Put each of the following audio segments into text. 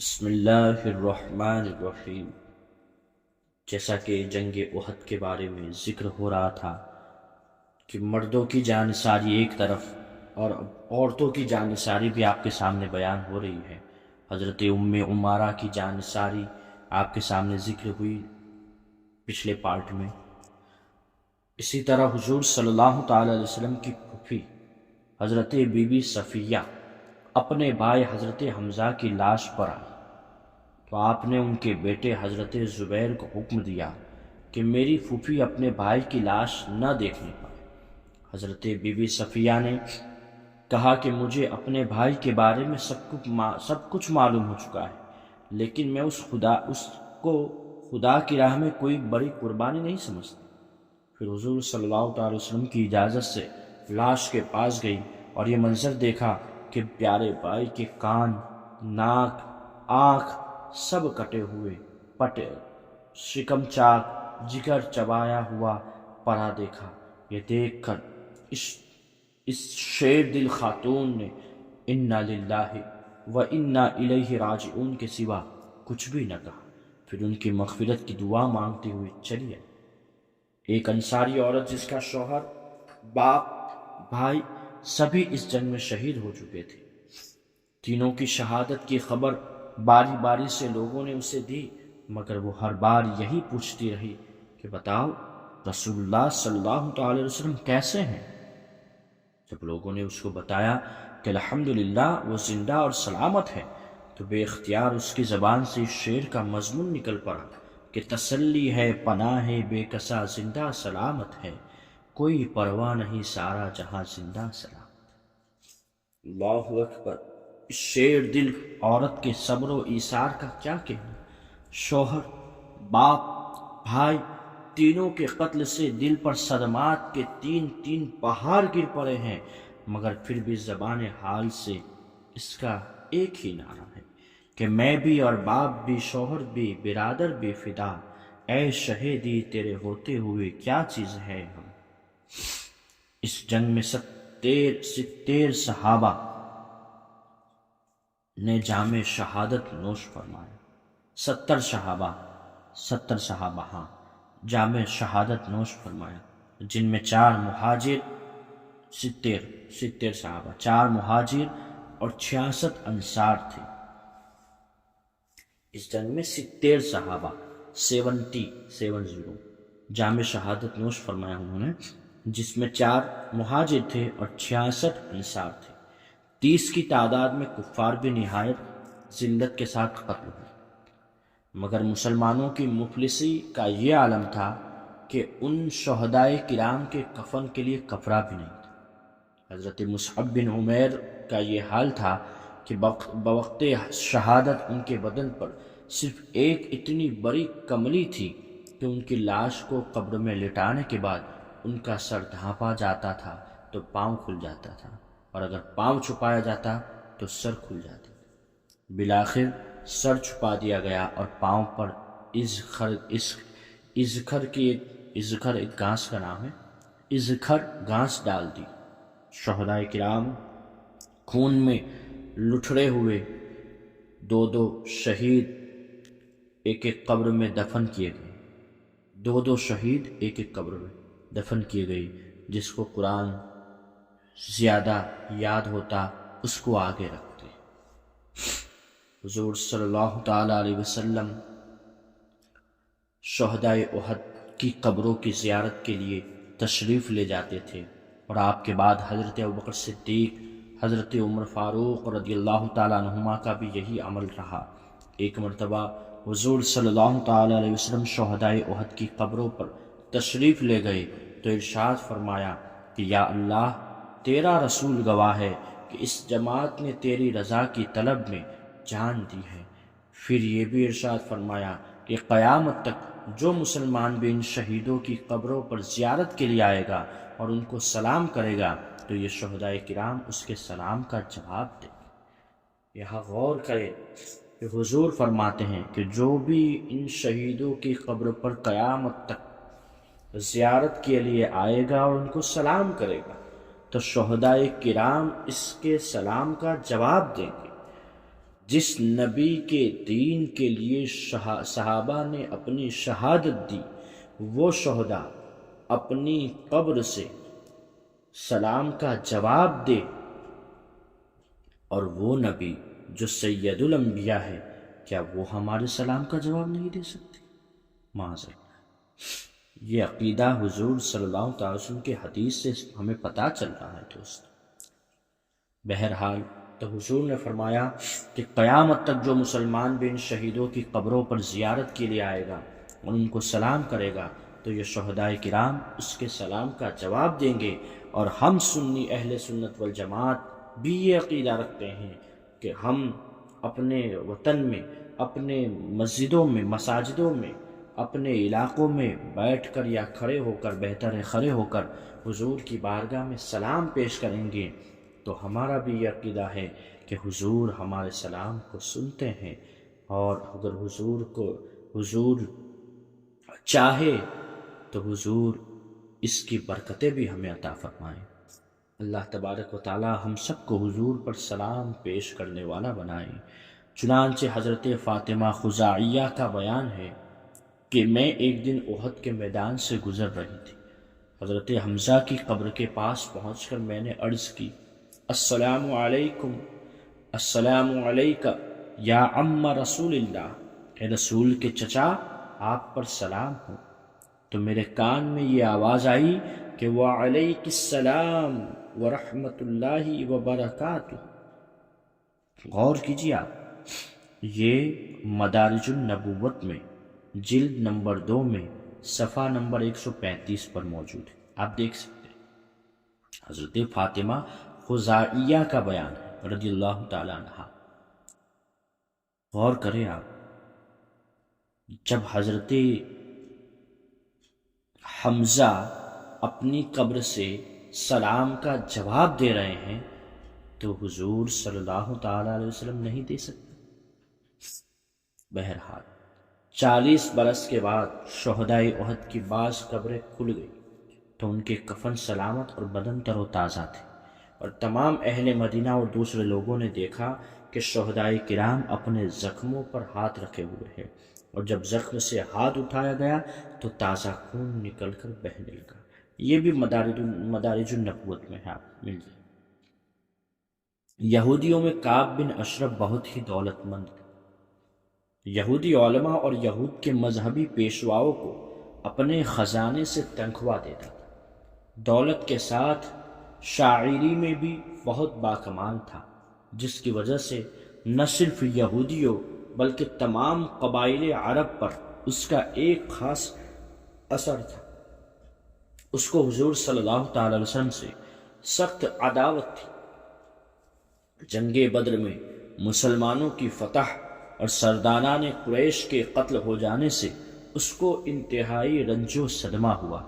بسم اللہ الرحمن الرحیم۔ جیسا کہ جنگ احد کے بارے میں ذکر ہو رہا تھا کہ مردوں کی جانثاری ایک طرف اور عورتوں کی جانثاری بھی آپ کے سامنے بیان ہو رہی ہے۔ حضرت ام عمارہ کی جانثاری آپ کے سامنے ذکر ہوئی پچھلے پارٹ میں۔ اسی طرح حضور صلی اللہ تعالی علیہ وسلم کی پھوپھی حضرت بی بی صفیہ اپنے بھائی حضرت حمزہ کی لاش پر آئی تو آپ نے ان کے بیٹے حضرت زبیر کو حکم دیا کہ میری پھوپھی اپنے بھائی کی لاش نہ دیکھنے پائے۔ حضرت بی بی صفیہ نے کہا کہ مجھے اپنے بھائی کے بارے میں سب کچھ معلوم ہو چکا ہے، لیکن میں اس کو خدا کی راہ میں کوئی بڑی قربانی نہیں سمجھتی۔ پھر حضور صلی اللہ تعالی وسلم کی اجازت سے لاش کے پاس گئی اور یہ منظر دیکھا کہ پیارے بھائی کے کان، ناک، آنکھ سب کٹے ہوئے، پٹے، شکم چاک، جگر چبایا ہوا پڑا دیکھا۔ یہ دیکھ کر اس شیر دل خاتون نے انا للہ و انا الیہ راجعون کے سوا کچھ بھی نہ کہا۔ پھر ان کی مغفرت کی دعا مانگتے ہوئے چلی آئی۔ ایک انصاری عورت جس کا شوہر، باپ، بھائی سبھی اس جنگ میں شہید ہو چکے تھے، تینوں کی شہادت کی خبر باری باری سے لوگوں نے اسے دی، مگر وہ ہر بار یہی پوچھتی رہی کہ بتاؤ رسول اللہ صلی اللہ تعالی وسلم کیسے ہیں؟ جب لوگوں نے اس کو بتایا کہ الحمدللہ وہ زندہ اور سلامت ہے تو بے اختیار اس کی زبان سے اس شعر کا مضمون نکل پڑا کہ تسلی ہے، پناہ ہے، بے کسا زندہ سلامت ہے، کوئی پرواہ نہیں سارا جہاں زندہ سلامت۔ اللہ اکبر۔ اس شیر دل عورت کے صبر و ایثار کا کیا کہنا۔ شوہر، باپ، بھائی تینوں کے قتل سے دل پر صدمات کے تین پہاڑ گر پڑے ہیں، مگر پھر بھی زبان حال سے اس کا ایک ہی نعرہ ہے کہ میں بھی اور باپ بھی، شوہر بھی، برادر بھی فدا، اے شہیدی تیرے ہوتے ہوئے کیا چیز ہے ہم۔ اس جنگ میں 70 صحابہ نے جام شہادت نوش فرمایا۔ 70 صحابہ ہاں جام شہادت نوش فرمایا، جن میں 4 مہاجر، 70 صحابہ، 4 مہاجر اور 66 انصار تھے۔ اس جنگ میں 70 صحابہ 70 جام شہادت نوش فرمایا انہوں نے، جس میں 4 مہاجر تھے اور 66 انصار تھے۔ 30 کی تعداد میں کفار بھی نہایت ذلت کے ساتھ قتل ہوئے، مگر مسلمانوں کی مفلسی کا یہ عالم تھا کہ ان شہدائے کرام کے کفن کے لیے کپڑا بھی نہیں تھا۔ حضرت مصعب بن عمیر کا یہ حال تھا کہ بوقت شہادت ان کے بدن پر صرف ایک اتنی بڑی کملی تھی کہ ان کی لاش کو قبر میں لٹانے کے بعد ان کا سر ڈھانپا جاتا تھا تو پاؤں کھل جاتا تھا، اور اگر پاؤں چھپایا جاتا تو سر کھل جاتا تھا۔ بالآخر سر چھپا دیا گیا اور پاؤں پر اذخر ایک گھاس کا نام ہے، اذخر گھاس ڈال دی۔ شہدائے کرام خون میں لٹھڑے ہوئے 2 شہید ایک قبر میں دفن کیے گئے، 2 شہید ایک قبر میں دفن کیے گئے۔ جس کو قرآن زیادہ یاد ہوتا اس کو آگے رکھتے۔ حضور صلی اللہ تعالی علیہ وسلم شہدائے احد کی قبروں کی زیارت کے لیے تشریف لے جاتے تھے، اور آپ کے بعد حضرت ابوبکر صدیق، حضرت عمر فاروق رضی اللہ تعالیٰ عنہما کا بھی یہی عمل رہا۔ ایک مرتبہ حضور صلی اللہ تعالی علیہ وسلم شہدائے احد کی قبروں پر تشریف لے گئے تو ارشاد فرمایا کہ یا اللہ، تیرا رسول گواہ ہے کہ اس جماعت نے تیری رضا کی طلب میں جان دی ہے۔ پھر یہ بھی ارشاد فرمایا کہ قیامت تک جو مسلمان بھی ان شہیدوں کی قبروں پر زیارت کے لیے آئے گا اور ان کو سلام کرے گا تو یہ شہدائے کرام اس کے سلام کا جواب دیں گے۔ یہاں غور کریں کہ حضور فرماتے ہیں کہ جو بھی ان شہیدوں کی قبر پر قیامت تک زیارت کے لیے آئے گا اور ان کو سلام کرے گا تو شہدائے کرام اس کے سلام کا جواب دیں گے۔ جس نبی کے دین کے لیے صحابہ نے اپنی شہادت دی، وہ شہداء اپنی قبر سے سلام کا جواب دے، اور وہ نبی جو سید الانبیاء ہے، کیا وہ ہمارے سلام کا جواب نہیں دے سکتے؟ معاذ اللہ۔ یہ عقیدہ حضور صلی اللہ تعالی وسلم کے حدیث سے ہمیں پتہ چل رہا ہے دوست۔ بہرحال تو حضور نے فرمایا کہ قیامت تک جو مسلمان بھی ان شہیدوں کی قبروں پر زیارت کے لیے آئے گا اور ان کو سلام کرے گا تو یہ شہداء کرام اس کے سلام کا جواب دیں گے۔ اور ہم سنی اہل سنت والجماعت بھی یہ عقیدہ رکھتے ہیں کہ ہم اپنے وطن میں، اپنے مسجدوں میں، مساجدوں میں، اپنے علاقوں میں بیٹھ کر یا کھڑے ہو کر، بہتر ہے کھڑے ہو کر، حضور کی بارگاہ میں سلام پیش کریں گے۔ تو ہمارا بھی یہ عقیدہ ہے کہ حضور ہمارے سلام کو سنتے ہیں، اور اگر حضور چاہے تو حضور اس کی برکتیں بھی ہمیں عطا فرمائیں۔ اللہ تبارک و تعالی ہم سب کو حضور پر سلام پیش کرنے والا بنائے۔ چنانچہ حضرت فاطمہ خزاعیہ کا بیان ہے کہ میں ایک دن احد کے میدان سے گزر رہی تھی، حضرت حمزہ کی قبر کے پاس پہنچ کر میں نے عرض کی، السلام علیکم، السلام علیکہ یا عم رسول اللہ، اے رسول کے چچا آپ پر سلام ہو۔ تو میرے کان میں یہ آواز آئی کہ وعلیک السلام ورحمۃ اللہ وبرکاتہ۔ غور کیجیے آپ، یہ مدارج النبوت میں جلد نمبر 2 میں صفحہ نمبر 135 پر موجود ہے، آپ دیکھ سکتے ہیں۔ حضرت فاطمہ خزاعیہ کا بیان ہے رضی اللہ تعالی عنہ۔ غور کریں آپ، جب حضرت حمزہ اپنی قبر سے سلام کا جواب دے رہے ہیں تو حضور صلی اللہ تعالی علیہ وسلم نہیں دے سکتے۔ بہرحال 40 برس کے بعد شہداء احد کی بعض قبریں کھل گئی تو ان کے کفن سلامت اور بدن تر و تازہ تھے، اور تمام اہل مدینہ اور دوسرے لوگوں نے دیکھا کہ شہداء کرام اپنے زخموں پر ہاتھ رکھے ہوئے ہیں، اور جب زخم سے ہاتھ اٹھایا گیا تو تازہ خون نکل کر بہنے لگا۔ یہ بھی مدارج النبوت میں ہے، آپ مل جائے۔ یہودیوں میں کعب بن اشرف بہت ہی دولت مند تھے۔ یہودی علماء اور یہود کے مذہبی پیشواؤں کو اپنے خزانے سے تنخواہ دیتا تھا۔ دولت کے ساتھ شاعری میں بھی بہت باکمال تھا، جس کی وجہ سے نہ صرف یہودیوں بلکہ تمام قبائل عرب پر اس کا ایک خاص اثر تھا۔ اس کو حضور صلی اللہ تعالی علیہ وسلم سے سخت عداوت تھی۔ جنگ بدر میں مسلمانوں کی فتح اور سرداران قریش کے قتل ہو جانے سے اس کو انتہائی رنج و صدمہ ہوا،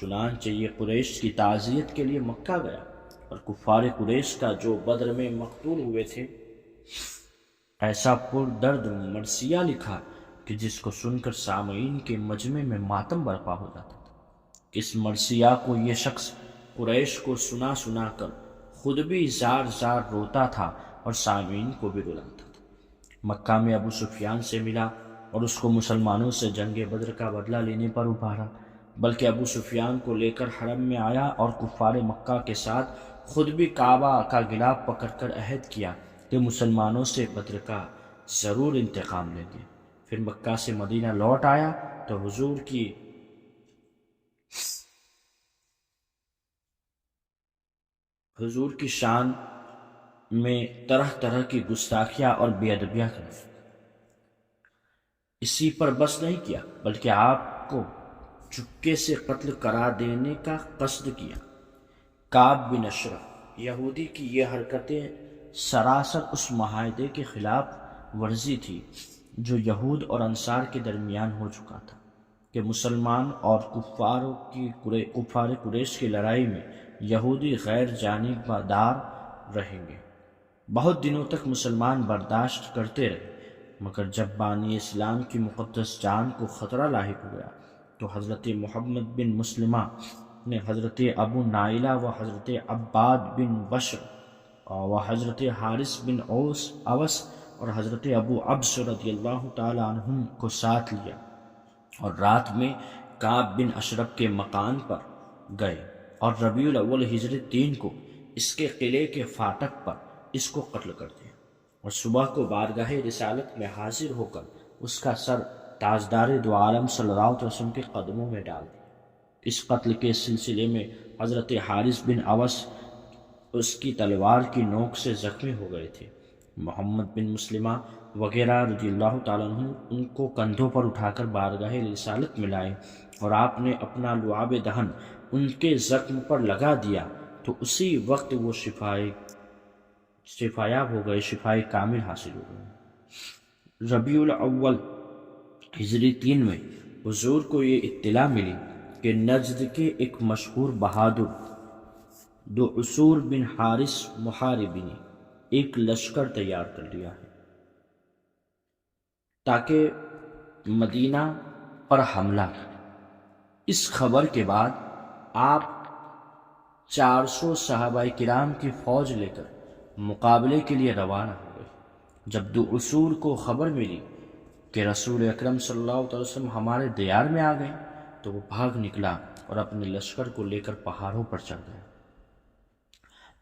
چنانچہ یہ قریش کی تعزیت کے لیے مکہ گیا، اور کفار قریش کا جو بدر میں مقتول ہوئے تھے ایسا پردرد مرثیہ لکھا کہ جس کو سن کر سامعین کے مجمع میں ماتم برپا ہو جاتا تھا۔ اس مرثیہ کو یہ شخص قریش کو سنا سنا کر خود بھی زار زار روتا تھا اور سامعین کو بھی رلاتا تھا۔ مکہ میں ابو سفیان سے ملا اور اس کو مسلمانوں سے جنگ بدر کا بدلہ لینے پر ابھارا، بلکہ ابو سفیان کو لے کر حرم میں آیا اور کفار مکہ کے ساتھ خود بھی کعبہ کا غلاف پکڑ کر عہد کیا کہ مسلمانوں سے بدر کا ضرور انتقام لیں گے۔ پھر مکہ سے مدینہ لوٹ آیا تو حضور کی شان میں طرح طرح کی گستاخیاں اور بے ادبیاں کریں۔ اسی پر بس نہیں کیا بلکہ آپ کو چپکے سے قتل کرا دینے کا قصد کیا۔ کعب بن اشرف یہودی کی یہ حرکتیں سراسر اس معاہدے کے خلاف ورزی تھی جو یہود اور انصار کے درمیان ہو چکا تھا کہ مسلمان اور کفار قریش کی لڑائی میں یہودی غیر جانبدار رہیں گے۔ بہت دنوں تک مسلمان برداشت کرتے رہے، مگر جب بانی اسلام کی مقدس جان کو خطرہ لاحق ہوا تو حضرت محمد بن مسلمہ نے حضرت ابو نائلہ و حضرت عباد بن بشر و حضرت حارث بن اوس اور حضرت ابو عبس رضی اللہ تعالی عنہم کو ساتھ لیا اور رات میں کعب بن اشرف کے مکان پر گئے اور ربیع الاول ہجری 3 کو اس کے قلعے کے فاٹک پر اس کو قتل کر دیا اور صبح کو بارگاہ رسالت میں حاضر ہو کر اس کا سر تاجدار دو عالم صلی اللہ علیہ وسلم کے قدموں میں ڈال دیا۔ اس قتل کے سلسلے میں حضرت حارث بن اوس اس کی تلوار کی نوک سے زخمی ہو گئے تھے۔ محمد بن مسلمہ وغیرہ رضی اللہ تعالیٰ عنہ ان کو کندھوں پر اٹھا کر بارگاہ رسالت میں لائے اور آپ نے اپنا لعاب دہن ان کے زخم پر لگا دیا تو اسی وقت وہ شفایاب ہو گئے، شفائے کامل حاصل ہو گئے۔ ربیع الاول ہجری 3 میں حضور کو یہ اطلاع ملی کہ نجد کے ایک مشہور بہادر دعصور بن حارث محاربی نے ایک لشکر تیار کر لیا ہے تاکہ مدینہ پر حملہ کرے۔ اس خبر کے بعد آپ 400 صحابہ کرام کی فوج لے کر مقابلے کے لیے روانہ ہو گئے۔ جب دعصور کو خبر ملی کہ رسول اکرم صلی اللہ علیہ وسلم ہمارے دیار میں آ گئے تو وہ بھاگ نکلا اور اپنے لشکر کو لے کر پہاڑوں پر چڑھ گیا،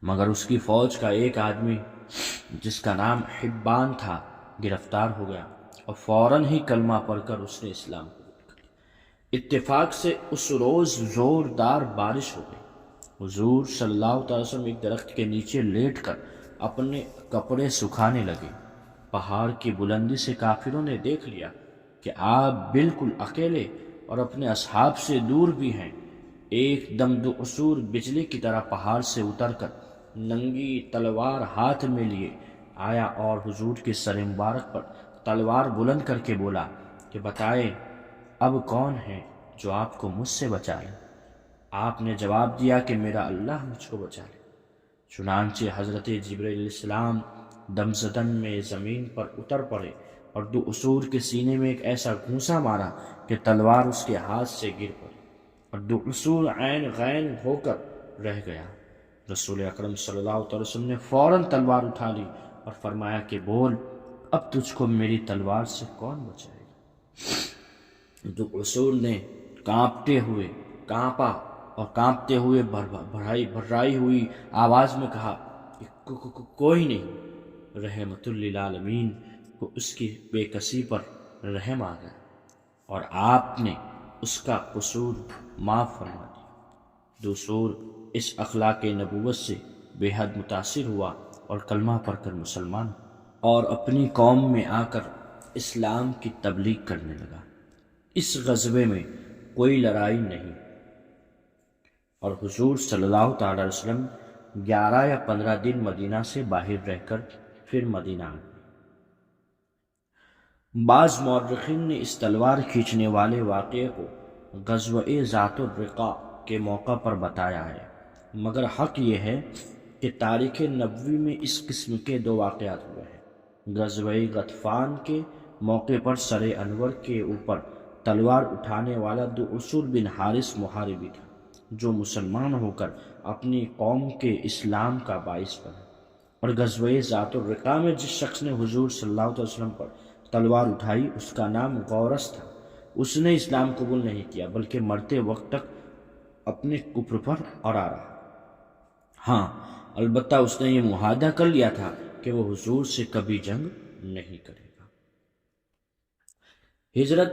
مگر اس کی فوج کا ایک آدمی جس کا نام حبان تھا گرفتار ہو گیا اور فوراً ہی کلمہ پڑھ کر اس نے اسلام قبول کر لیا۔ اتفاق سے اس روز زوردار بارش ہو گئی۔ حضور صلی اللہ علیہ وسلم ایک درخت کے نیچے لیٹ کر اپنے کپڑے سکھانے لگے۔ پہاڑ کی بلندی سے کافروں نے دیکھ لیا کہ آپ بالکل اکیلے اور اپنے اصحاب سے دور بھی ہیں۔ ایک دم دعصور بجلی کی طرح پہاڑ سے اتر کر ننگی تلوار ہاتھ میں لیے آیا اور حضور کے سر مبارک پر تلوار بلند کر کے بولا کہ بتائے اب کون ہے جو آپ کو مجھ سے بچائے؟ آپ نے جواب دیا کہ میرا اللہ مجھ کو بچا لے۔ چنانچہ حضرت جبرائیل علیہ السلام دمزدن میں زمین پر اتر پڑے اور دعصور کے سینے میں ایک ایسا گھونسا مارا کہ تلوار اس کے ہاتھ سے گر پڑی اور دعصور عین غین ہو کر رہ گیا۔ رسول اکرم صلی اللہ علیہ وسلم نے فوراً تلوار اٹھا لی اور فرمایا کہ بول اب تجھ کو میری تلوار سے کون بچائے گا؟ دعصور نے کانپتے ہوئے بھرائی ہوئی آواز میں کہا کہ کوئی نہیں۔ رحمت للعالمین کو اس کی بے کسی پر رحم آ گیا اور آپ نے اس کا قصور معاف فرما دیا۔ دعصور اس اخلاق نبوت سے بے حد متاثر ہوا اور کلمہ پڑھ کر مسلمان اور اپنی قوم میں آ کر اسلام کی تبلیغ کرنے لگا۔ اس غزوے میں کوئی لڑائی نہیں اور حضور صلی اللہ تعالی علیہ وسلم 11 یا 15 دن مدینہ سے باہر رہ کر پھر مدینہ آ گئے۔ بعض مورخین نے اس تلوار کھینچنے والے واقعے کو غزوہ ذات الرقاع کے موقع پر بتایا ہے، مگر حق یہ ہے کہ تاریخ نبوی میں اس قسم کے 2 واقعات ہوئے ہیں۔ غزوہ غطفان کے موقع پر سر انور کے اوپر تلوار اٹھانے والا دعصور بن حارث محاربی تھا جو مسلمان ہو کر اپنی قوم کے اسلام کا باعث بنا، اور غزوہ ذات الرقاع میں جس شخص نے حضور صلی اللہ علیہ وسلم پر تلوار اٹھائی اس کا نام غورث تھا۔ اس نے اسلام قبول نہیں کیا بلکہ مرتے وقت تک اپنے کفر پر اڑا رہا۔ ہاں البتہ اس نے یہ معاہدہ کر لیا تھا کہ وہ حضور سے کبھی جنگ نہیں کرے گا۔ ہجرت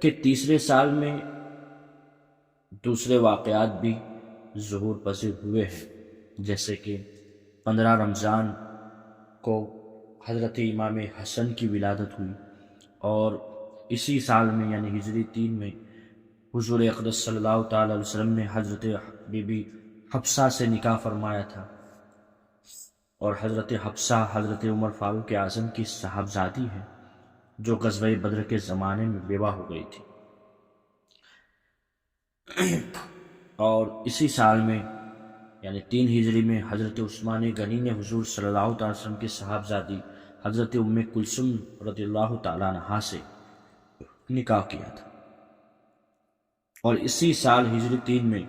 کے تیسرے سال میں دوسرے واقعات بھی ظہور پذیر ہوئے ہیں، جیسے کہ 15 رمضان کو حضرت امام حسن کی ولادت ہوئی اور اسی سال میں یعنی ہجری 3 میں حضور اقدس صلی اللہ تعالی علیہ وسلم نے حضرت بی بی حفصہ سے نکاح فرمایا تھا، اور حضرت حفصہ حضرت عمر فاروق اعظم کی صاحبزادی ہے جو غزوہ بدر کے زمانے میں بیوہ ہو گئی تھی۔ اور اسی سال میں یعنی 3 ہجری میں حضرت عثمان غنی نے حضور صلی اللہ تعالی وسلم کی صاحبزادی حضرت ام کلثوم رضی اللہ تعالی عنہا سے نکاح کیا تھا، اور اسی سال ہجری 3 میں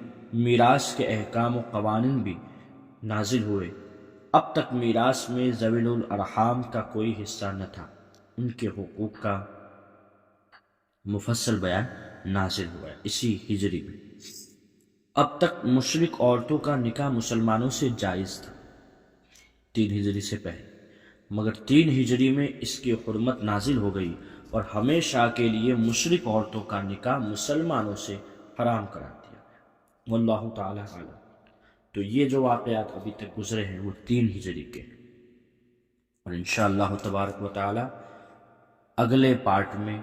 میراث کے احکام و قوانین بھی نازل ہوئے اب تک میراث میں ذوی الارحام کا کوئی حصہ نہ تھا، ان کے حقوق کا مفصل بیان نازل ہوا ہے اسی ہجری میں۔ اب تک مشرک عورتوں کا نکاح مسلمانوں سے جائز تھا 3 ہجری سے پہلے، مگر 3 ہجری میں اس کی حرمت نازل ہو گئی اور ہمیشہ کے لیے مشرک عورتوں کا نکاح مسلمانوں سے حرام قرار دیا گیا۔ واللہ تعالی عالم۔ تو یہ جو واقعات ابھی تک گزرے ہیں وہ 3 ہجری کے، اور انشاءاللہ تبارک و تعالی اگلے پارٹ میں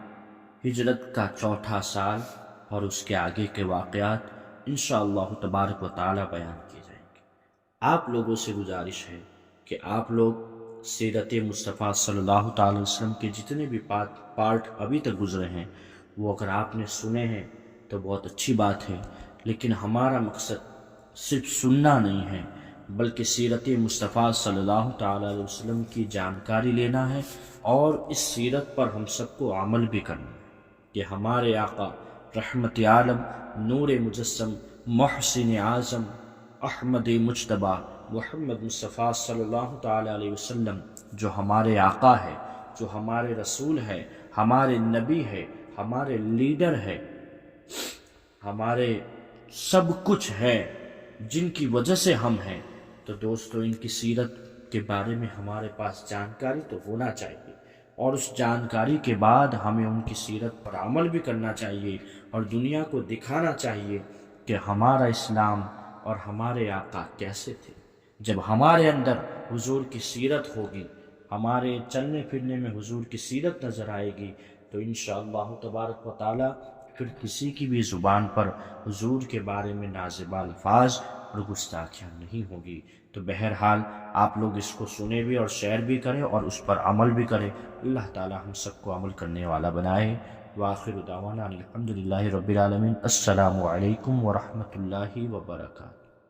ہجرت کا 4تھا سال اور اس کے آگے کے واقعات انشاءاللہ تبارک و تعالی بیان کیے جائیں گے۔ آپ لوگوں سے گزارش ہے کہ آپ لوگ سیرت مصطفیٰ صلی اللہ تعالی وسلم کے جتنے بھی پارٹ ابھی تک گزرے ہیں وہ اگر آپ نے سنے ہیں تو بہت اچھی بات ہے، لیکن ہمارا مقصد صرف سننا نہیں ہے بلکہ سیرت مصطفیٰ صلی اللہ تعالی علیہ وسلم کی جانکاری لینا ہے، اور اس سیرت پر ہم سب کو عمل بھی کرنا ہے کہ ہمارے آقا رحمت عالم نور مجسم محسن اعظم احمد مجتبی محمد مصطفیٰ صلی اللہ تعالی علیہ وسلم جو ہمارے آقا ہے، جو ہمارے رسول ہے، ہمارے نبی ہے، ہمارے لیڈر ہے، ہمارے سب کچھ ہے، جن کی وجہ سے ہم ہیں، تو دوستو ان کی سیرت کے بارے میں ہمارے پاس جانکاری تو ہونا چاہیے، اور اس جانکاری کے بعد ہمیں ان کی سیرت پر عمل بھی کرنا چاہیے اور دنیا کو دکھانا چاہیے کہ ہمارا اسلام اور ہمارے آقا کیسے تھے۔ جب ہمارے اندر حضور کی سیرت ہوگی، ہمارے چلنے پھرنے میں حضور کی سیرت نظر آئے گی، تو انشاءاللہ تبارک و تعالی پھر کسی کی بھی زبان پر حضور کے بارے میں نازیبہ الفاظ اور گستاخیاں نہیں ہوگی۔ تو بہرحال آپ لوگ اس کو سنیں بھی اور شیئر بھی کریں اور اس پر عمل بھی کریں۔ اللہ تعالی ہم سب کو عمل کرنے والا بنائے۔ وآخر دعوانا الحمدللہ رب العالمین۔ السلام علیکم ورحمۃ اللہ وبرکاتہ۔